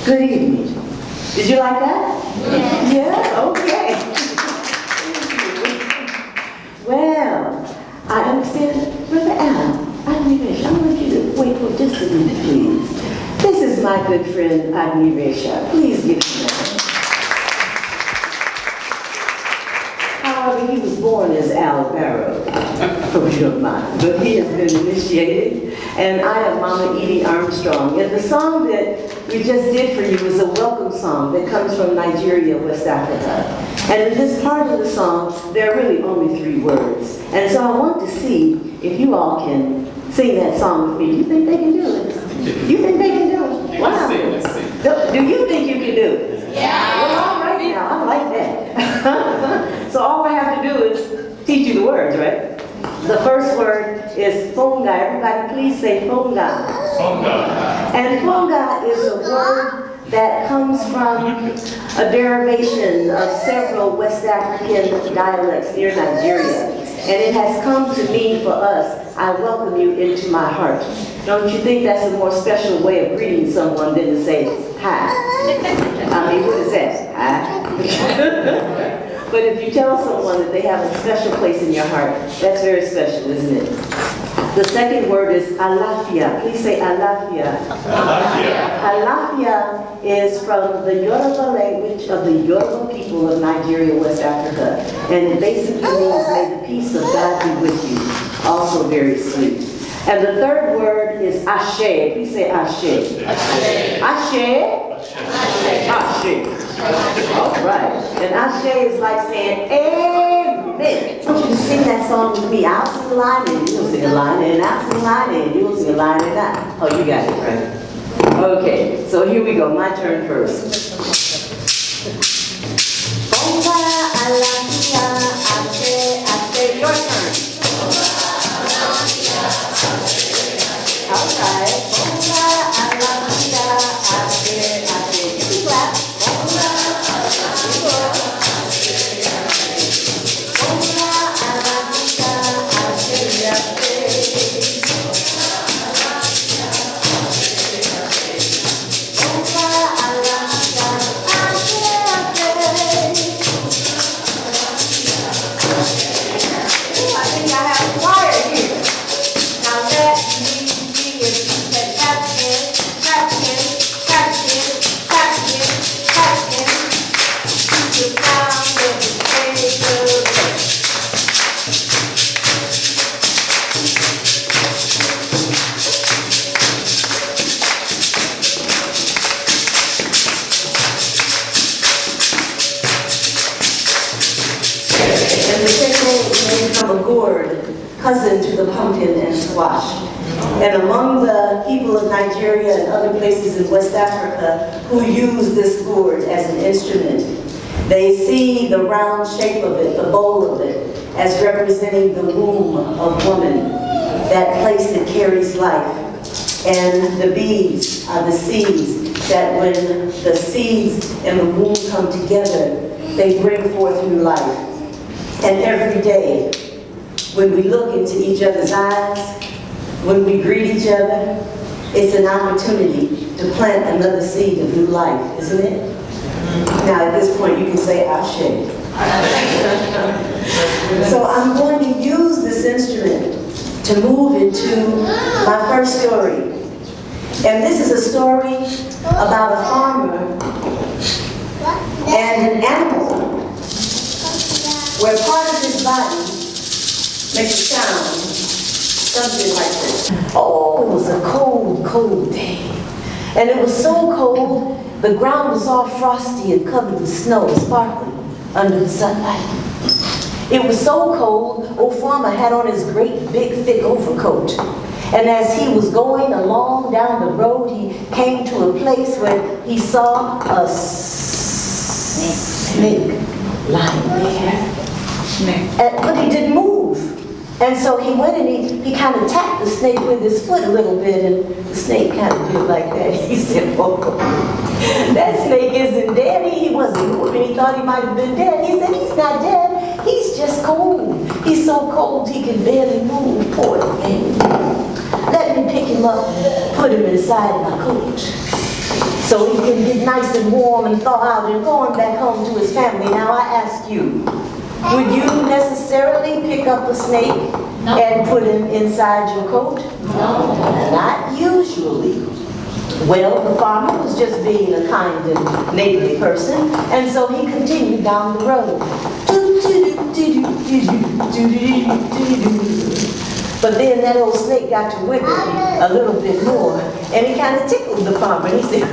Good evening. Did you like that? Yes. Yeah? Okay. Well, I understand, Brother Al, I want you to wait for just a minute, please. This is my good friend, Agniresha. Please give him that. However, he was born as Al Barrow, if you don't mind, but he has been initiated, and I am Mama Edie Armstrong. And the song that we just did for you is a welcome song that comes from Nigeria, West Africa. And in this part of the song, there are really only 3 words. And so I want to see if you all can sing that song with me. Do you think they can do it? You think they can do it? Wow. Let's see. Do you think you can do it? Yeah. Well, all right now, I like that. So all I have to do is teach you the words, right? The first word is funga. Everybody please say funga. Funga. And funga is a word that comes from a derivation of several West African dialects near Nigeria. And it has come to mean for us, I welcome you into my heart. Don't you think that's a more special way of greeting someone than to say, hi? I mean, what is that? Hi? But if you tell someone that they have a special place in your heart, that's very special, isn't it? The second word is alafia. Please say alafia. Alafia. Alafia is from the Yoruba language of the Yoruba people of Nigeria, West Africa. And it basically means, may the peace of God be with you. Also very sweet. And the third word is ashe. Please say ashe. Ashe. Ashe. Ashe. All right. And ashe is like saying amen. I want you to sing that song with me. I'll sing a line and you'll sing a line and I'll sing a line and you'll sing a line and I. Oh, you got it, right? Okay, so here we go. My turn first. Bonga, alafia, ashe, ashe. Your turn. All right. Bonga, alafia, ashe, ashe. You can clap. Bonga, alafia, bonga, alafia, ashe, ashe. Bonga, alafia, ashe, ashe. I think I have a choir here. Now that music is tapping, tapping, tapping, tapping, tapping. The sound of the radio. And the second is made from a gourd, cousin to the pumpkin and squash. And among the people of Nigeria and other places in West Africa who use this gourd as an instrument, they see the round shape of it, the bowl of it, as representing the womb of woman, that place that carries life. And the beads are the seeds that when the seeds and the womb come together, they bring forth new life. And every day, when we look into each other's eyes, when we greet each other, it's an opportunity to plant another seed of new life, isn't it? Now at this point you can say Ashe. So I'm going to use this to move into my first story. And this is a story about a farmer and an animal where part of his body makes a sound, something like this. Oh, it was a cold, cold day. And it was so cold, the ground was all frosty and covered with snow, sparkling under the sunlight. It was so cold, old farmer had on his great, big, thick overcoat. And as he was going along down the road, he came to a place where he saw a snake lying there. But he didn't move. And so he went and he kind of tapped the snake with his foot a little bit, and the snake kind of did like that. He said, oh, that snake isn't dead. He wasn't moving. He thought he might have been dead. He said, he's not dead. He's just cold. He's so cold he can barely move, poor thing. Let me pick him up and put him inside my coat so he can get nice and warm and thaw out and going back home to his family. Now I ask you, would you necessarily pick up a snake and put him inside your coat? No. Not usually. Well, the farmer was just being a kind and neighborly person, and so he continued down the road. But then that old snake got to wiggling a little bit more, and he kind of tickled the farmer. He said,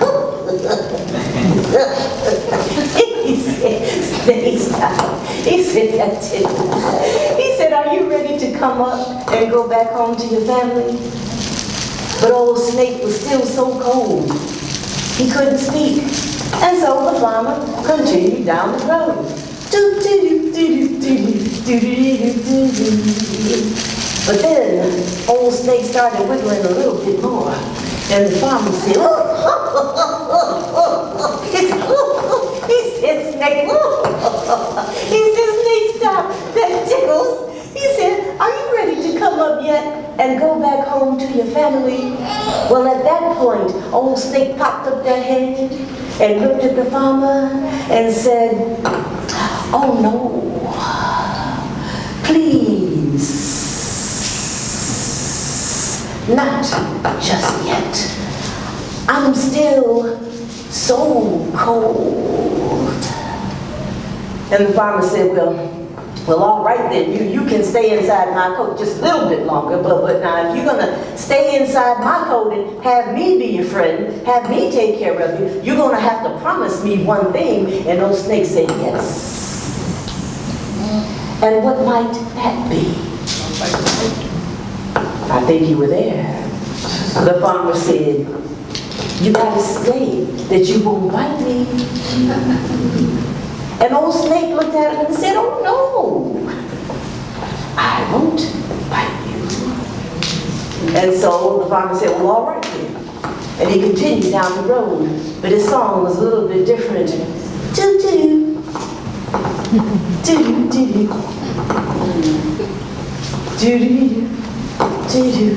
he said, snake stop. He said, that's it. He said, are you ready to come up and go back home to your family? But old snake was still so cold, he couldn't speak. And so the farmer continued down the road. But then, old snake started wiggling a little bit more. And the farmer said, he said, snake, he said, snake, stop, that tickles. He said, are you ready to come up yet and go back home to your family? Well, at that point, old snake popped up that head and looked at the farmer and said, oh no, please, not just yet. I'm still so cold. And the farmer said, well, all right then, you can stay inside my coat just a little bit longer, but now if you're gonna stay inside my coat and have me be your friend, have me take care of you, you're gonna have to promise me one thing. And old snake said, yes. And what might that be? I think you were there. The farmer said, you gotta say that you won't bite me. And old snake looked at him and said, oh no, I won't bite you. And so the farmer said, well, all right then. And he continued down the road, but his song was a little bit different. Do-do-do, do-do-do, do-do-do, do-do.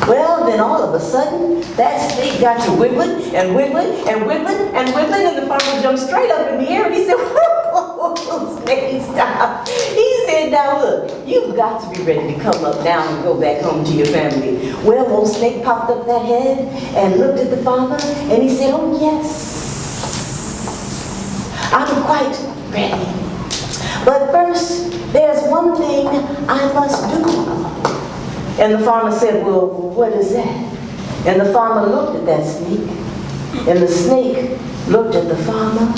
Well, then all of a sudden, that snake got to wiggling and wiggling and wiggling and wiggling, and the farmer jumped straight up in the air and he said, whoa, snake, stop. He said, now look, you've got to be ready to come up now and go back home to your family. Well, old snake popped up that head and looked at the farmer and he said, oh yes, I'm quite ready. But first, there's one thing I must do. And the farmer said, well, what is that? And the farmer looked at that snake, and the snake looked at the farmer,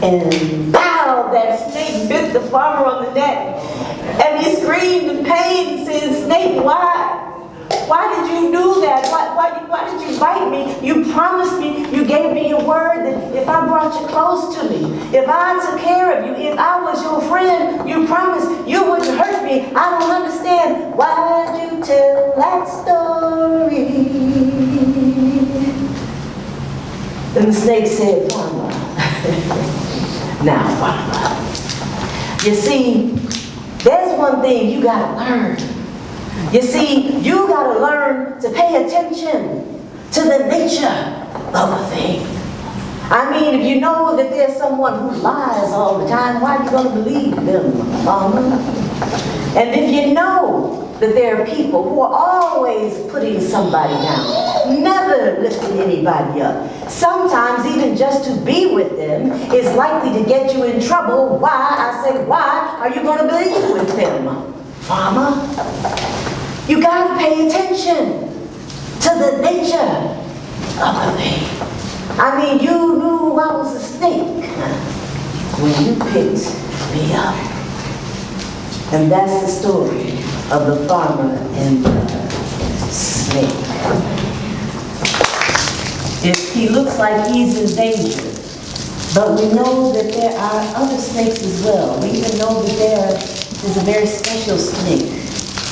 and pow, that snake bit the farmer on the neck. And he screamed in pain and said, snake, why? Why did you do that? Why did you bite me? You promised me, you gave me a word that if I brought you close to me, if I took care of you, if I was your friend, you promised you wouldn't hurt me. I don't understand. Why did you tell that story? Then the snake said, farmer, now farmer, you see, there's one thing you gotta learn. You see, you gotta learn to pay attention to the nature of a thing. I mean, if you know that there's someone who lies all the time, why are you going to believe them, Mama? And if you know that there are people who are always putting somebody down, never lifting anybody up, sometimes even just to be with them is likely to get you in trouble. Why? I say, why are you going to be with them, Mama? You got to pay attention to the nature of the thing. I mean, you knew I was a snake when you picked me up. And that's the story of the farmer and the snake. He looks like he's in danger, but we know that there are other snakes as well. We even know that there is a very special snake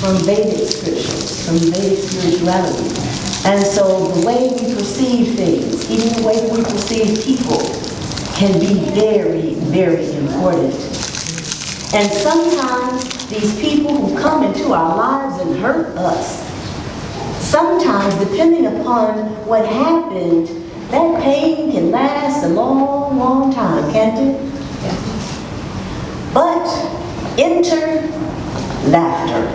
from Vedic scriptures, from Vedic spirituality. And so the way we perceive things, even the way we perceive people, can be very, very important. And sometimes these people who come into our lives and hurt us, sometimes depending upon what happened, that pain can last a long, long time, can't it? Yeah. But enter laughter.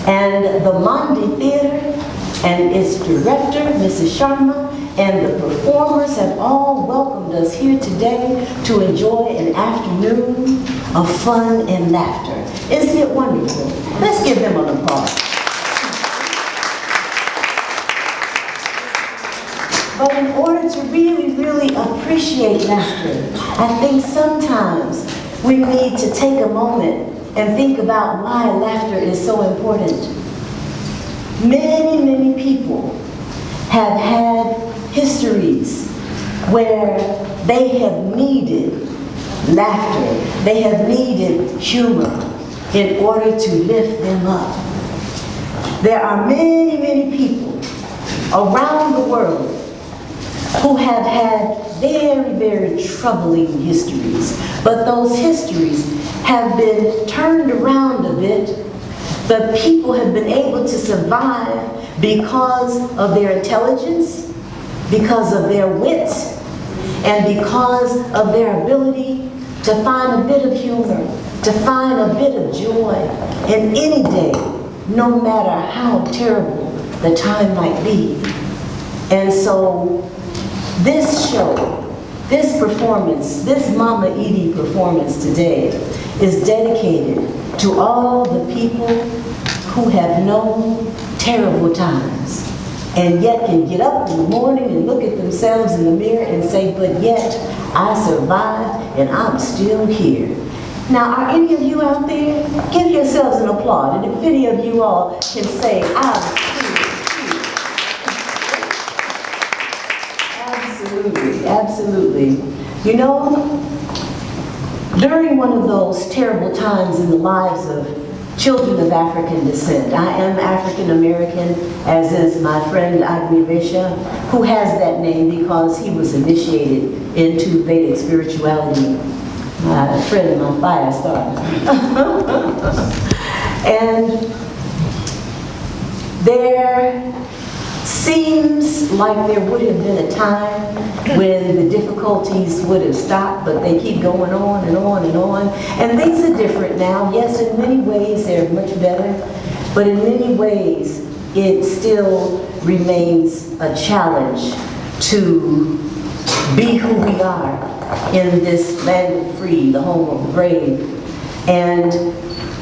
And the MANDI Theater and its director, Mrs. Sharma, and the performers have all welcomed us here today to enjoy an afternoon of fun and laughter. Isn't it wonderful? Let's give them an applause. But in order to really, really appreciate laughter, I think sometimes we need to take a moment and think about why laughter is so important. Many, many people have had histories where they have needed laughter, they have needed humor in order to lift them up. There are many, many people around the world who have had very, very troubling histories, but those histories have been turned around a bit. The people have been able to survive because of their intelligence, because of their wit, and because of their ability to find a bit of humor, to find a bit of joy in any day, no matter how terrible the time might be. And so this show, this performance, this Mama Edie performance today is dedicated to all the people who have known terrible times and yet can get up in the morning and look at themselves in the mirror and say, but yet I survived and I'm still here. Now, are any of you out there? Give yourselves an applaud. And if any of you all can say, I'm Absolutely, absolutely. You know, during one of those terrible times in the lives of children of African descent, I am African American, as is my friend Agni Vesha, who has that name because he was initiated into Vedic spirituality. My friend and my fire starter. And there seems like there would have been a time when the difficulties would have stopped, but they keep going on and on and on. And things are different now. Yes, in many ways they're much better, but in many ways it still remains a challenge to be who we are in this land of the free, the home of the brave. And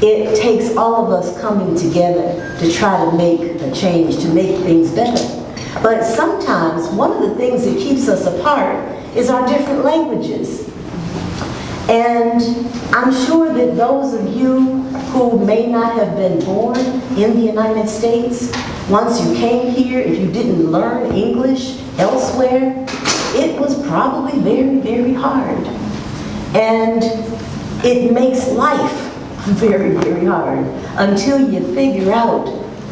it takes all of us coming together to try to make a change, to make things better. But sometimes one of the things that keeps us apart is our different languages. And I'm sure that those of you who may not have been born in the United States, once you came here, if you didn't learn English elsewhere, it was probably very, very hard. And it makes life very, very hard until you figure out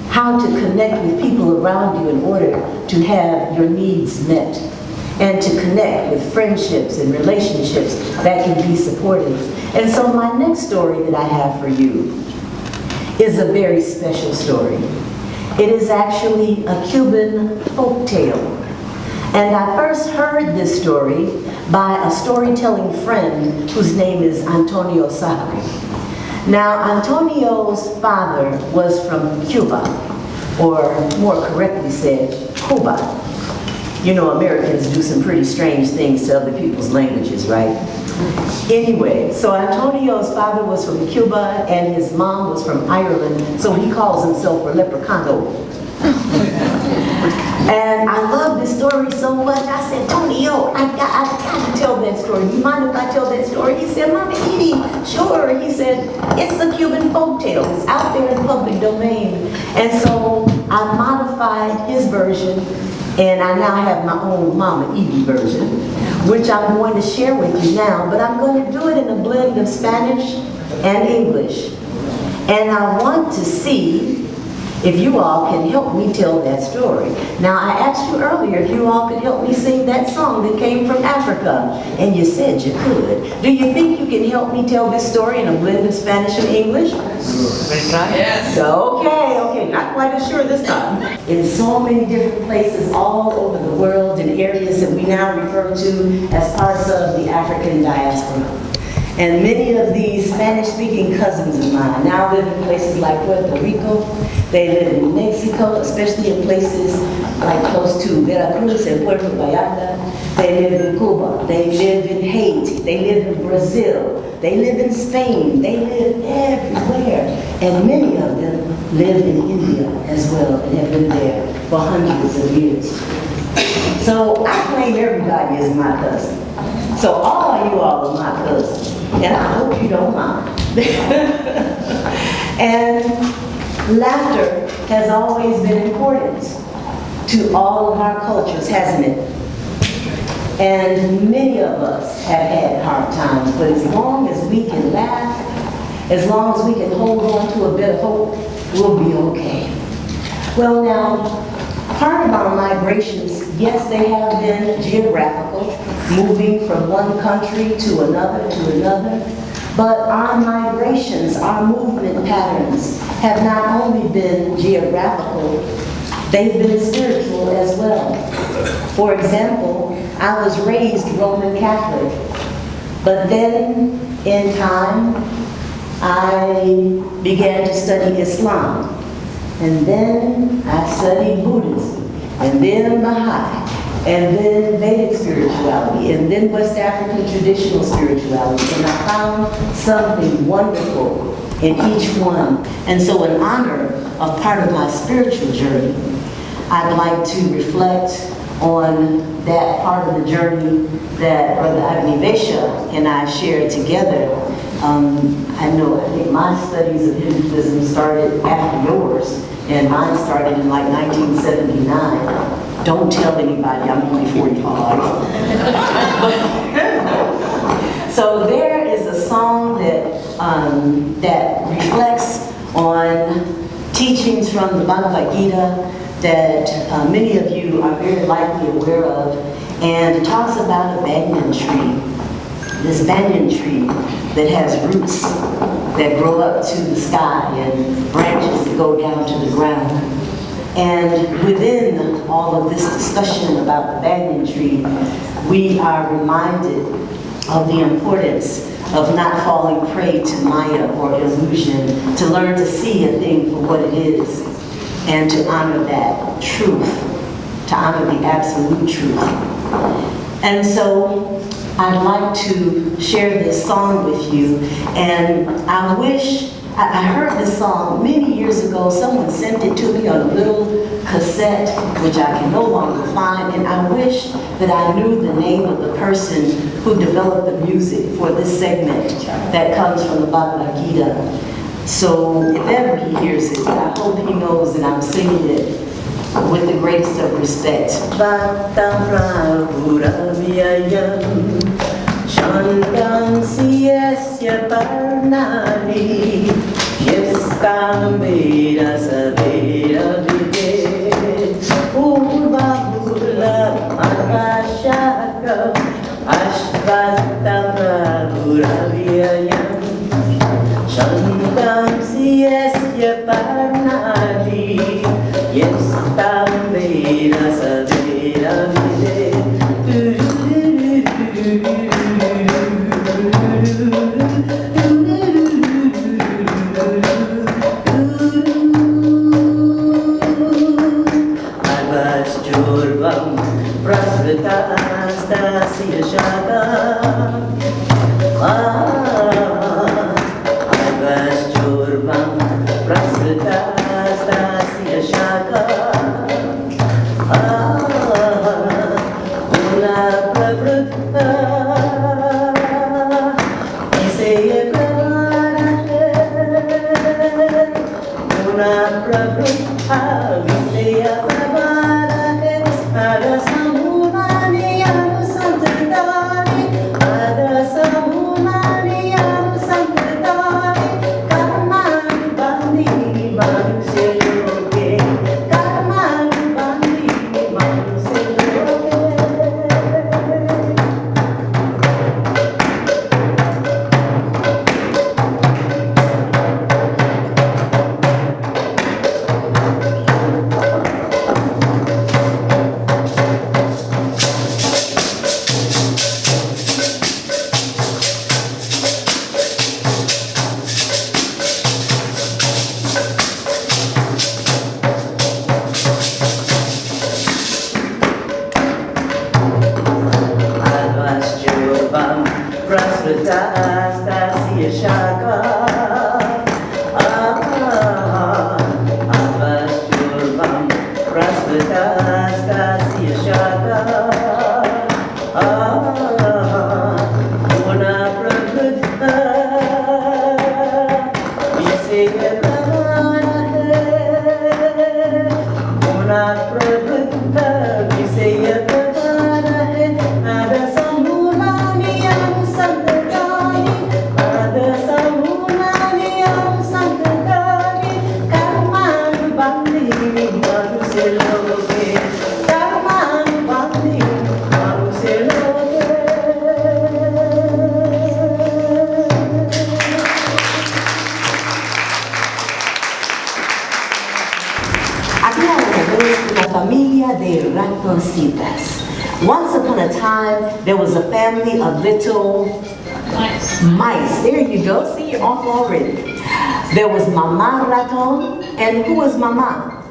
how to connect with people around you in order to have your needs met and to connect with friendships and relationships that can be supportive. And so my next story that I have for you is a very special story. It is actually a Cuban folk tale. And I first heard this story by a storytelling friend whose name is Antonio Sacre. Now, Antonio's father was from Cuba, or more correctly said, Cuba. You know, Americans do some pretty strange things to other people's languages, right? Anyway, so Antonio's father was from Cuba and his mom was from Ireland, so he calls himself a leprechaun. And I love this story so much. I said, Antonio, I got to tell that story. You mind if I tell that story? He said, Mama Edie, sure. He said, it's a Cuban folktale. It's out there in public domain. And so I modified his version, and I now have my own Mama Edie version, which I'm going to share with you now. But I'm going to do it in a blend of Spanish and English. And I want to see if you all can help me tell that story. Now, I asked you earlier if you all could help me sing that song that came from Africa, and you said you could. Do you think you can help me tell this story in a blend of Spanish and English? Yes. Okay, not quite as sure this time. In so many different places all over the world, in areas that we now refer to as parts of the African diaspora. And many of these Spanish-speaking cousins of mine now live in places like Puerto Rico. They live in Mexico, especially in places like close to Veracruz and Puerto Vallarta. They live in Cuba. They live in Haiti. They live in Brazil. They live in Spain. They live everywhere. And many of them live in India as well and have been there for hundreds of years. So I claim everybody as my cousin. So all of you all are my cousins. And I hope you don't mind. And laughter has always been important to all of our cultures, hasn't it? And many of us have had hard times, but as long as we can laugh, as long as we can hold on to a bit of hope, we'll be okay. Well now, part of our migrations, yes, they have been geographical, moving from one country to another, but our migrations, our movement patterns have not only been geographical, they've been spiritual as well. For example, I was raised Roman Catholic, but then in time, I began to study Islam, and then I studied Buddhism, and then Baha'i, and then Vedic spirituality, and then West African traditional spirituality, and I found something wonderful in each one. And so in honor of part of my spiritual journey, I'd like to reflect on that part of the journey that Brother Agnivesh and I shared together. I think my studies of Hinduism started after yours, and mine started in like 1979. Don't tell anybody, I'm only 45. So there is a song that reflects on teachings from the Bhagavad Gita that many of you are very likely aware of, and it talks about a banyan tree. This banyan tree that has roots that grow up to the sky and branches that go down to the ground. And within all of this discussion about the banyan tree, we are reminded of the importance of not falling prey to Maya or illusion, to learn to see a thing for what it is, and to honor that truth, to honor the absolute truth. And so I'd like to share this song with you, and I heard this song many years ago. Someone sent it to me on a little cassette, which I can no longer find, and I wish that I knew the name of the person who developed the music for this segment that comes from the Bhagavad Gita. So if ever he hears it, I hope he knows that I'm singing it with the greatest of respect. Shantam siyasya parnani yaskam veda saveda vide urva bhula akashaka ashvastam praguraviyayam Shantam siyasya parnani yaskam veda saveda vide Once upon a time, there was a family of little mice. There you go. See, you're off already. There was Mama Raton. And who was Mama?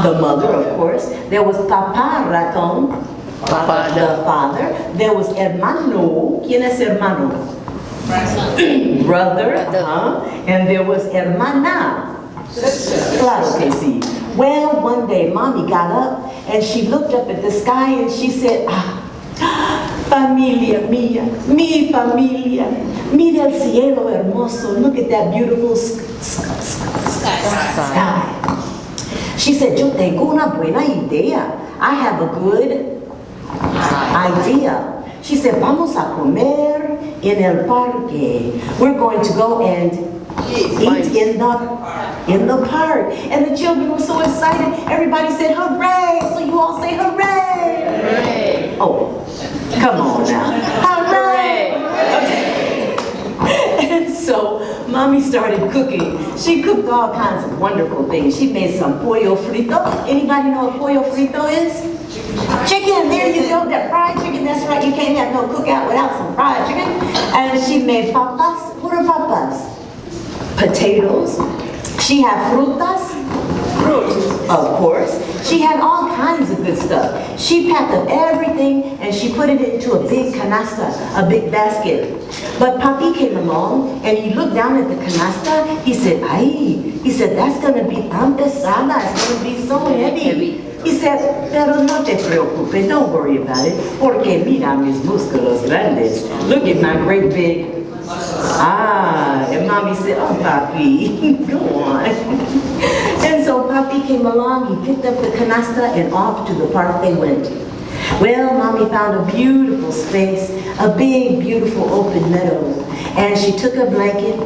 The mother, of course. There was Papa Raton, the father. There was Hermano. ¿Quién es hermano? Brother. And there was Hermana. Claro que sí. Well, one day, Mommy got up and she looked up at the sky and she said, familia mía, mi familia, mira el cielo hermoso, look at that beautiful sky. She said, yo tengo una buena idea. I have a good idea. She said, vamos a comer en el parque. We're going to go and eat in the park. And the children were so excited. Everybody said, hooray. So you all say, hooray. Hooray. Oh, come on now. Hooray. Okay. And so Mommy started cooking. She cooked all kinds of wonderful things. She made some pollo frito. Anybody know what pollo frito is? Chicken, there you go, that fried chicken, that's right, you can't have no cookout without some fried chicken. And she made papas. What are papas? Potatoes. She had frutas. Of course. She had all kinds of good stuff. She packed up everything and she put it into a big canasta, a big basket. But Papi came along and he looked down at the canasta. He said, ay, he said, that's going to be tan pesada. It's going to be so heavy. He said, pero no te preocupes, don't worry about it, porque mira mis músculos grandes. Look at my great big, and Mommy said, oh, Papi, go on. And so Papi came along, he picked up the canasta, and off to the park they went. Well, Mommy found a beautiful space, a big, beautiful open meadow, and she took a blanket,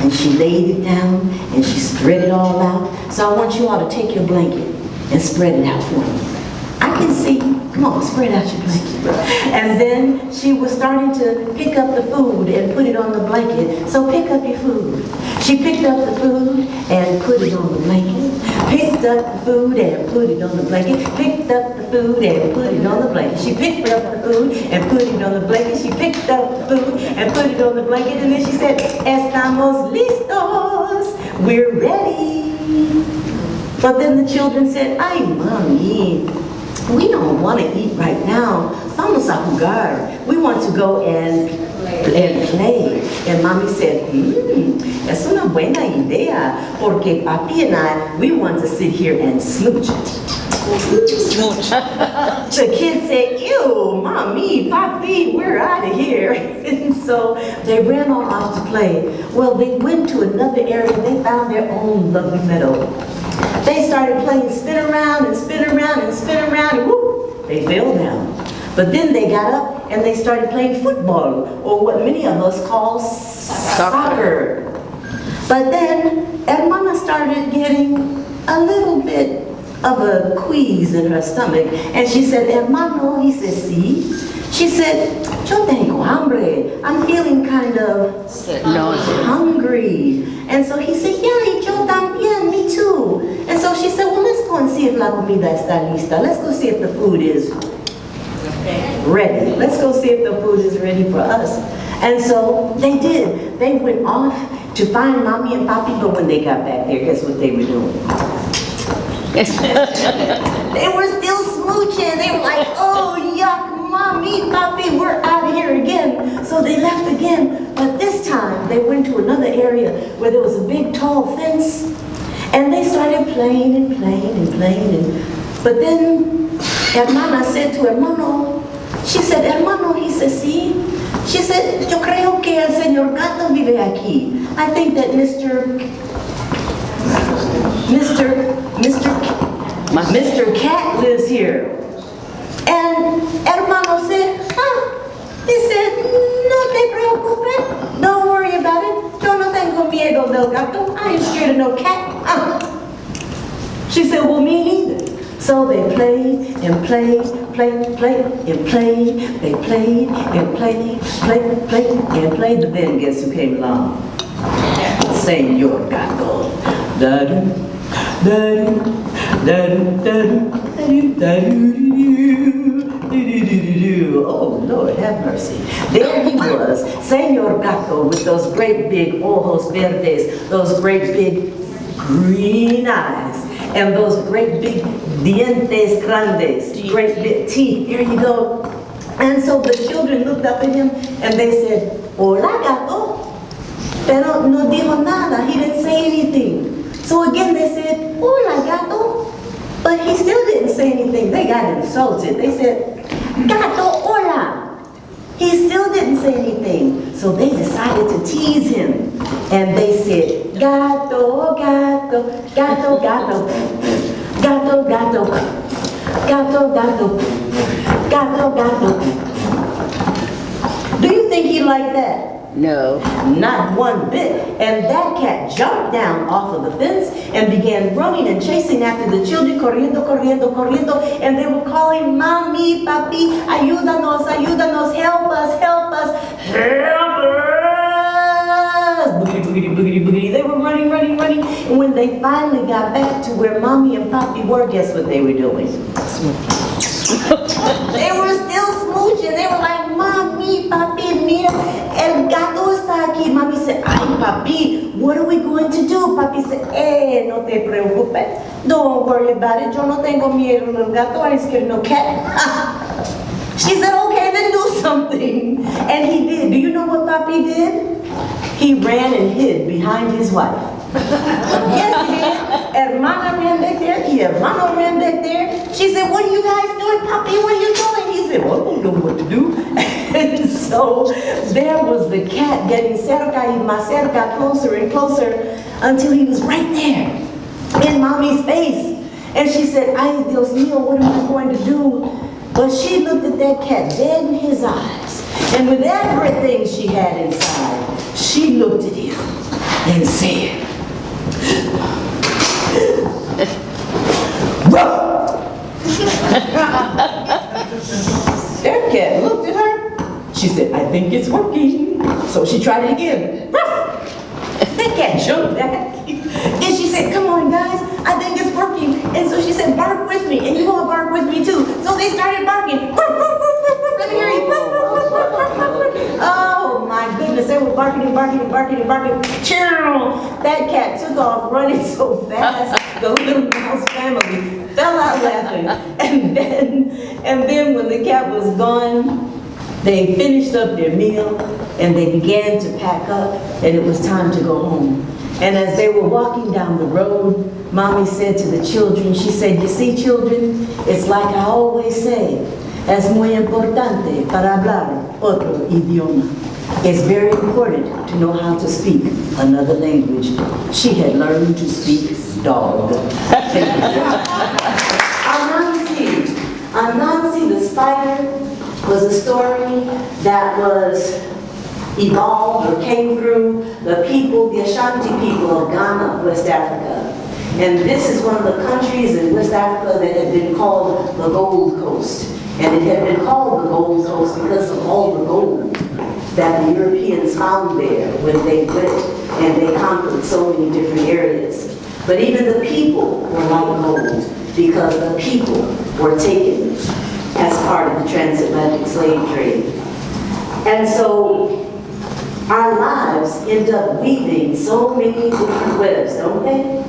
and she laid it down, and she spread it all out. So I want you all to take your blanket and spread it out for me. I can see. Come on, spread out your blanket. And then she was starting to pick up the food and put it on the blanket. So pick up your food. She picked up the food and put it on the blanket. Picked up the food and put it on the blanket. Picked up the food and put it on the blanket. She picked up the food and put it on the blanket. She picked up the food and put it on the blanket. And then she said, estamos listos. We're ready. But then the children said, ay, Mommy, we don't want to eat right now. Vamos a jugar. We want to go and play. And Mommy said, es una buena idea, porque Papi and I, we want to sit here and smooch it. Smooch. The kids said, ew, mommy, papi, we're out of here. And so they ran on off to play. Well, they went to another area. They found their own lovely meadow. They started playing spin around and spin around and spin around, and whoop, they fell down. But then they got up and they started playing football, or what many of us call soccer. But then Hermana started getting a little bit of a quease in her stomach. And she said, hermano, he said, sí. She said, yo tengo hambre. I'm feeling kind of hungry. And so he said, yeah, y yo también, me too. And so she said, well, let's go and see if la comida está lista. Let's go see if the food is ready. Let's go see if the food is ready for us. And so they did. They went off to find mommy and papi, but when they got back there, guess what they were doing? They were still smooching. They were like, oh, yuck, mommy, papi, we're out of here again. So they left again, but this time they went to another area where there was a big tall fence, and they started playing and playing and playing. But then Hermana said to hermano, she said, hermano, he said, sí. She said, yo creo que el señor Gato vive aquí. I think that Mr. Cat lives here. And hermano said, he said, no te preocupes, don't worry about it. Yo no tengo miedo del gato. I ain't scared of no cat. She said, well, me neither. So they played and played, played and played. They played and played, played and played. But then guess who came along? Señor Gato. Da-doo, da-doo, da-doo, da-doo, da-doo, da-doo. Oh, Lord, have mercy. There he was, Señor Gato, with those great big ojos verdes, those great big green eyes, and those great big dientes grandes, great big teeth. There you go. And so the children looked up at him and they said, hola, gato. Pero no dijo nada. He didn't say anything. So again they said, hola, gato. But he still didn't say anything. They got insulted. They said, gato, hola. He still didn't say anything. So they decided to tease him. And they said, gato, gato, gato, gato, gato, gato, gato, gato, gato, gato. Do you think he liked that? No. Not one bit. And that cat jumped down off of the fence and began running and chasing after the children, corriendo, corriendo, corriendo, and they were calling, Mami, Papi, ayúdanos, ayúdanos, help us, help us, help us. Boogity, boogity, boogity, boogity. They were running, running, running. And when they finally got back to where Mommy and Papi were, guess what they were doing? They were still smooching. They were like, Mami, Papi, mira, el gato está aquí. Mami said, ay, Papi, what are we going to do? Papi said, no te preocupes. Don't worry about it. Yo no tengo miedo del gato. I ain't scared of no cat. She said, okay, then do something. And he did. Do you know what Papi did? He ran and hid behind his wife. Yes, he did. Hermana ran back there. Hermano ran back there. She said, what are you guys doing, Papi? What are you doing? He said, well, I don't know what to do. And so there was the cat getting cerca y más cerca, closer and closer, until he was right there in Mommy's face. And she said, ay, Dios mío, what am I going to do? But she looked at that cat dead in his eyes. And with everything she had inside, she looked at him and said, That cat looked at her. She said, I think it's working. So she tried it again. That cat jumped back. And she said, come on, guys, I think it's working. And so she said, bark with me, and you all bark with me too. So they started barking. Let me hear you. Oh my goodness, they were barking and barking and barking and barking. That cat took off running so fast, the little mouse family fell out laughing. And then when the cat was gone, They finished up their meal and they began to pack up, and it was time to go home. And as they were walking down the road, Mommy said to the children, she said, "You see, children, it's like I always say, es muy importante para hablar otro idioma." It's very important to know how to speak another language. She had learned to speak dog. Anansi the spider was a story that was evolved or came through the people, the Ashanti people of Ghana, West Africa. And this is one of the countries in West Africa that had been called the Gold Coast. And it had been called the Gold Coast because of all the gold that the Europeans found there when they went and they conquered so many different areas. But even the people were like gold because the people were taken as part of the transatlantic slave trade. And so our lives end up weaving so many different webs, don't they?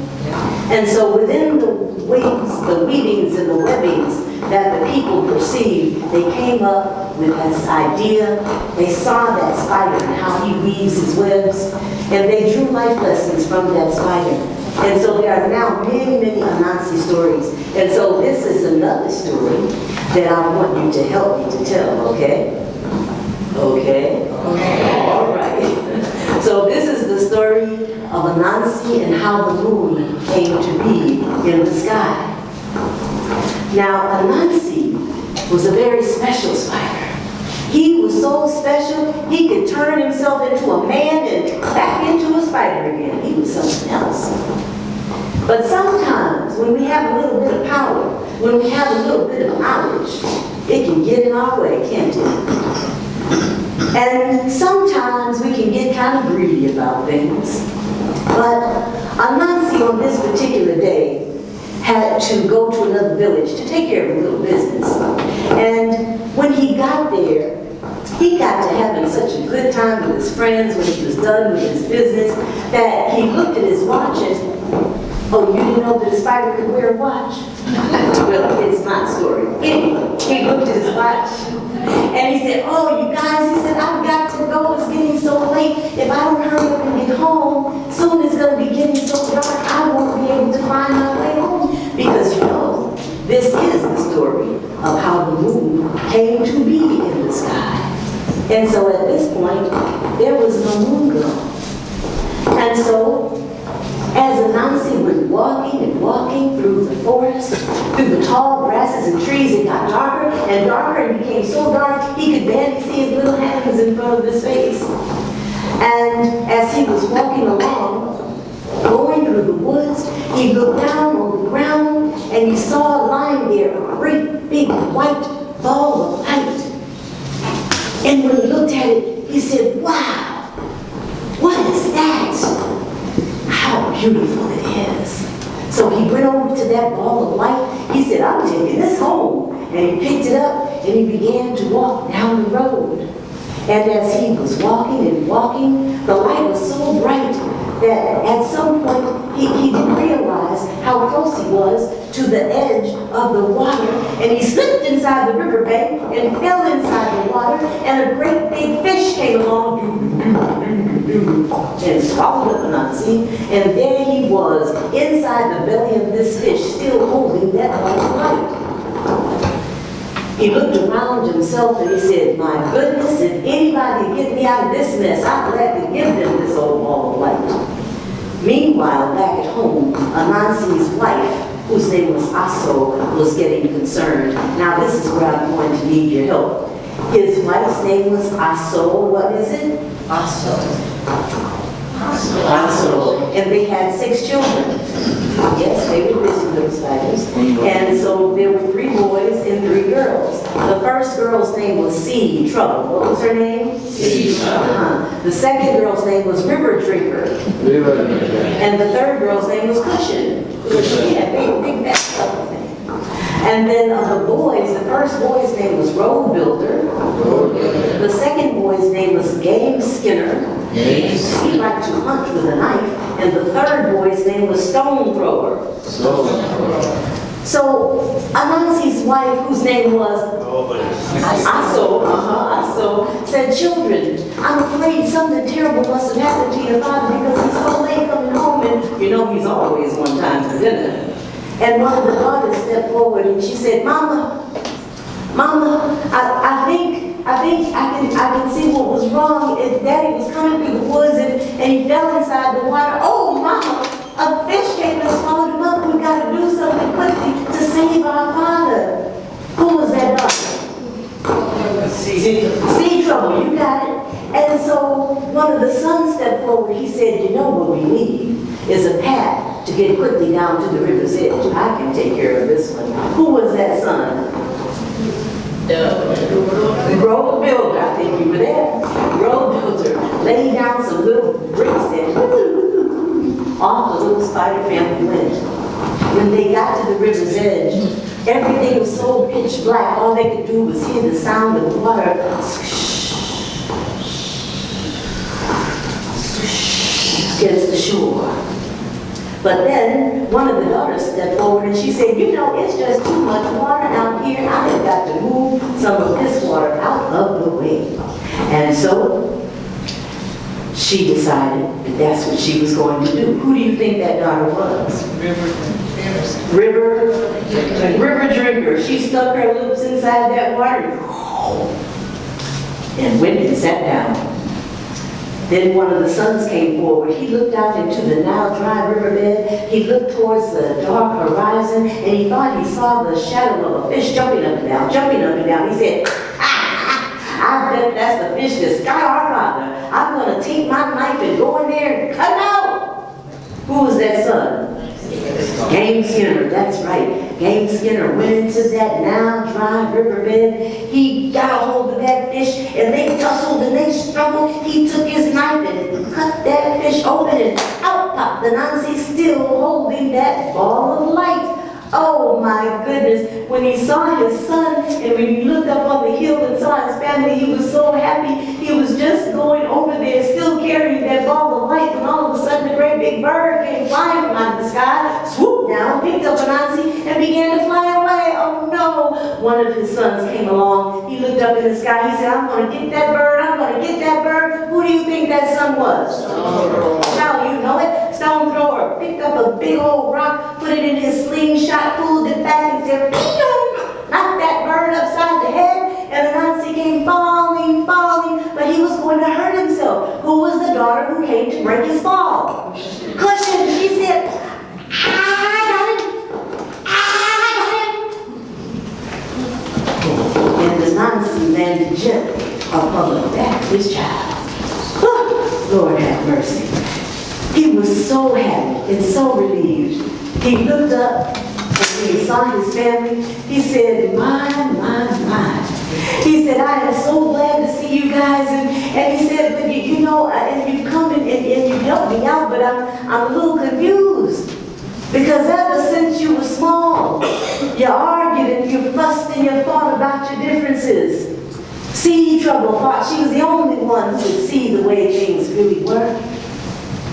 And so within the weavings and the webbings that the people perceived, they came up with this idea. They saw that spider and how he weaves his webs, and they drew life lessons from that spider. And so there are now many, many Anansi stories. And so this is another story that I want you to help me to tell, okay? Okay? Okay. All right. So this is the story of Anansi and how the moon came to be in the sky. Now, Anansi was a very special spider. He was so special, he could turn himself into a man and back into a spider again. He was something else. But sometimes, when we have a little bit of power, when we have a little bit of knowledge, it can get in our way, can't it? And sometimes we can get kind of greedy about things. But Anansi on this particular day had to go to another village to take care of a little business. And when he got there, he got to having such a good time with his friends when he was done with his business that he looked at his watch and, "Oh, you didn't know that a spider could wear a watch?" Well, it's my story. Anyway, he looked at his watch and he said, "Oh, you guys," he said, "I've got to go. It's getting so late. If I don't hurry up and get home, soon it's going to be getting so dark, I won't be able to find my way home." Because you know, this is the story of how the moon came to be in the sky. And so at this point, there was no moon girl. And so, as Anansi went walking and walking through the forest, through the tall grasses and trees, it got darker and darker and became so dark he could barely see his little hands in front of his face. And as he was walking along, going through the woods, he looked down on the ground and he saw lying there a great big white ball of light. And when he looked at it, he said, "Wow, what is that? How beautiful it is." So he went over to that ball of light. He said, "I'm taking this home." And he picked it up and he began to walk down the road. And as he was walking and walking, the light was so bright that at some point he didn't realize how close he was to the edge of the water, and he slipped inside the riverbank and fell inside the water, and a great big fish came along and swallowed up Anansi, and there he was inside the belly of this fish, still holding that white light. He looked around himself and he said, "My goodness, if anybody can get me out of this mess, I'd gladly give them this old ball of light." Meanwhile, back at home, Anansi's wife, whose name was Aso, was getting concerned. Now this is where I'm going to need your help. His wife's name was Aso. What is it? Aso. And they had 6 children. Yes, they were busy little spiders. And so there were 3 boys and 3 girls. The first girl's name was Sea Trouble. What was her name? Sea Trouble. The second girl's name was River Drinker. And the third girl's name was Cushion. She had big back stuff. And then of the boys, the first boy's name was Road Builder. The second boy's name was Game Skinner. He liked to hunt with a knife. And the third boy's name was Stone Thrower. So Anansi's wife, whose name was Aso, said, children, I'm afraid something terrible must have happened to your father because he's so late coming home, and you know he's always on time for dinner. And one of the daughters stepped forward and she said, Mama, I think I can see what was wrong. Daddy was coming through the woods and he fell inside the water. Oh, Mama, a fish came and swallowed him up. We got to do something quickly to save our father. Who was that daughter? Sea trouble, you got it. And so one of the sons stepped forward. He said, you know what we need is a path to get quickly down to the river's edge. I can take care of this one. Who was that son? Road builder, I think you were there. Road builder laid down some little bricks and off the little spider family went. When they got to the river's edge, everything was so pitch black, all they could do was hear the sound of the water against the shore. But then one of the daughters stepped forward and she said, you know, it's just too much water out here. I have got to move some of this water out of the way. And so she decided that that's what she was going to do. Who do you think that daughter was? River drinker. She stuck her lips inside that water and went and sat down. Then one of the sons came forward. He looked out into the now dry riverbed. He looked towards the dark horizon, and he thought he saw the shadow of a fish jumping up and down, jumping up and down. He said, I bet that's the fish that got our father. I'm going to take my knife and go in there and cut him out. Who was that son? Game Skinner, that's right. Game Skinner went into that now dry riverbed. He got a hold of that fish and they tussled and they struggled. He took his knife and cut that fish open and out popped the Nancy, still holding that ball of light. Oh my goodness, when he saw his son and when he looked up on the hill and saw his family, he was so happy. He was just going over there, still carrying that ball of light, when all of a sudden a great big bird came flying from out of the sky, swooped down, picked up Anansi, and began to fly away. Oh no! One of his sons came along. He looked up in the sky. He said, I'm going to get that bird. I'm going to get that bird. Who do you think that son was? Now you know it. Stone thrower picked up a big old rock, put it in his slingshot, pulled it back, and said, knocked that bird upside the head, and Anansi came falling, but he was going to hurt himself. Who was the daughter who came to break his fall? Cushion, she said, I got him. And Anansi landed gently upon the back of his child. Lord have mercy. He was so happy and so relieved. He looked up and when he saw his family, he said, my. He said, I am so glad to see you guys. And he said, but you know, and you come and you help me out, but I'm a little confused. Because ever since you were small, you argued and you fussed and you thought about your differences. Sea Trouble thought she was the only one who could see the way things really were.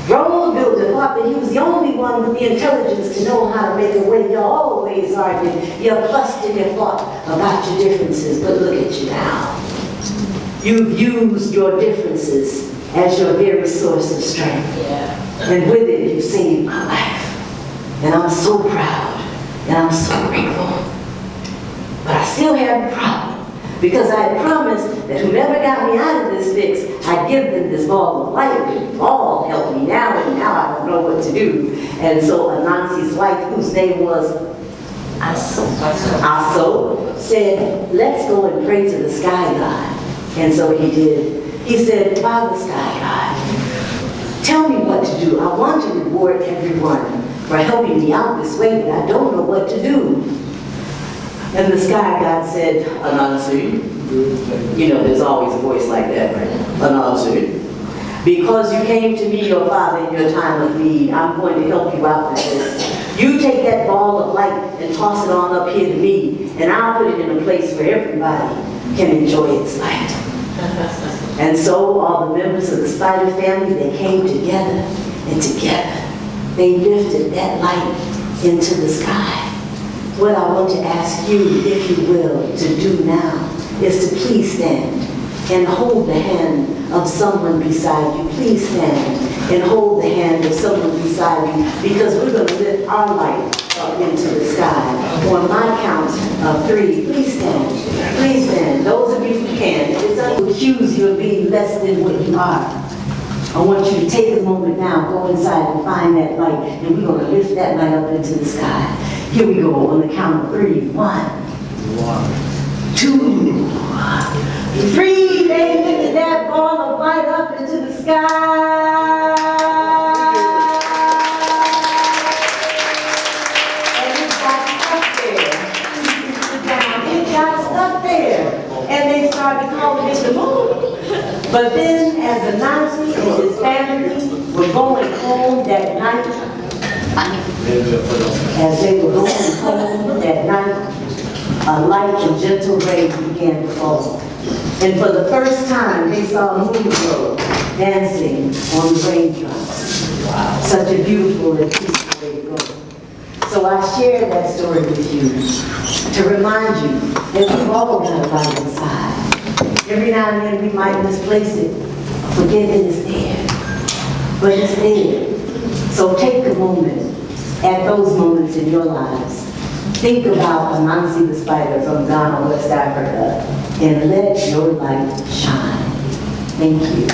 Road Builder thought that he was the only one with the intelligence to know how to make a way. You always argued, you fussed and you fought about your differences, but look at you now. You've used your differences as your very source of strength. Yeah. And with it, you saved my life. And I'm so proud, and I'm so grateful. But I still have a problem. Because I had promised that whoever got me out of this fix, I'd give them this ball of light. The ball helped me now, and now I don't know what to do. And so Anansi's wife, whose name was Aso, said, let's go and pray to the sky god. And so he did. He said, Father Sky God, tell me what to do. I want to reward everyone for helping me out this way, but I don't know what to do. And the sky god said, Anansi, you know, there's always a voice like that, right? Anansi, because you came to me, your father, in your time of need, I'm going to help you out with this. You take that ball of light and toss it on up here to me, and I'll put it in a place where everybody can enjoy its light. And so all the members of the spider family, they came together, and together they lifted that light into the sky. What I want to ask you, if you will, to do now is to please stand and hold the hand of someone beside you. Please stand and hold the hand of someone beside you, because we're going to lift our light up into the sky. On my count of 3, please stand. Please stand. Those of you who can, if it's not to accuse you of being less than what you are, I want you to take a moment now, go inside and find that light, and we're going to lift that light up into the sky. Here we go on the count of 3. 1, 2, 3. They lifted that ball of light up into the sky. And it got stuck there. It got stuck there. And they started calling it the moon. But then, as Anansi and his family were going home that night, as they were going home that night, a light and gentle rain began to fall. And for the first time, they saw a moon glow dancing on the raindrops. Such a beautiful and peaceful way to go. So I share that story with you to remind you that we've all got a light inside. Every now and then we might misplace it, forget that it's there, but it's there. So take a moment at those moments in your lives. Think about Anansi the spider from Ghana, West Africa, and let your light shine. Thank you.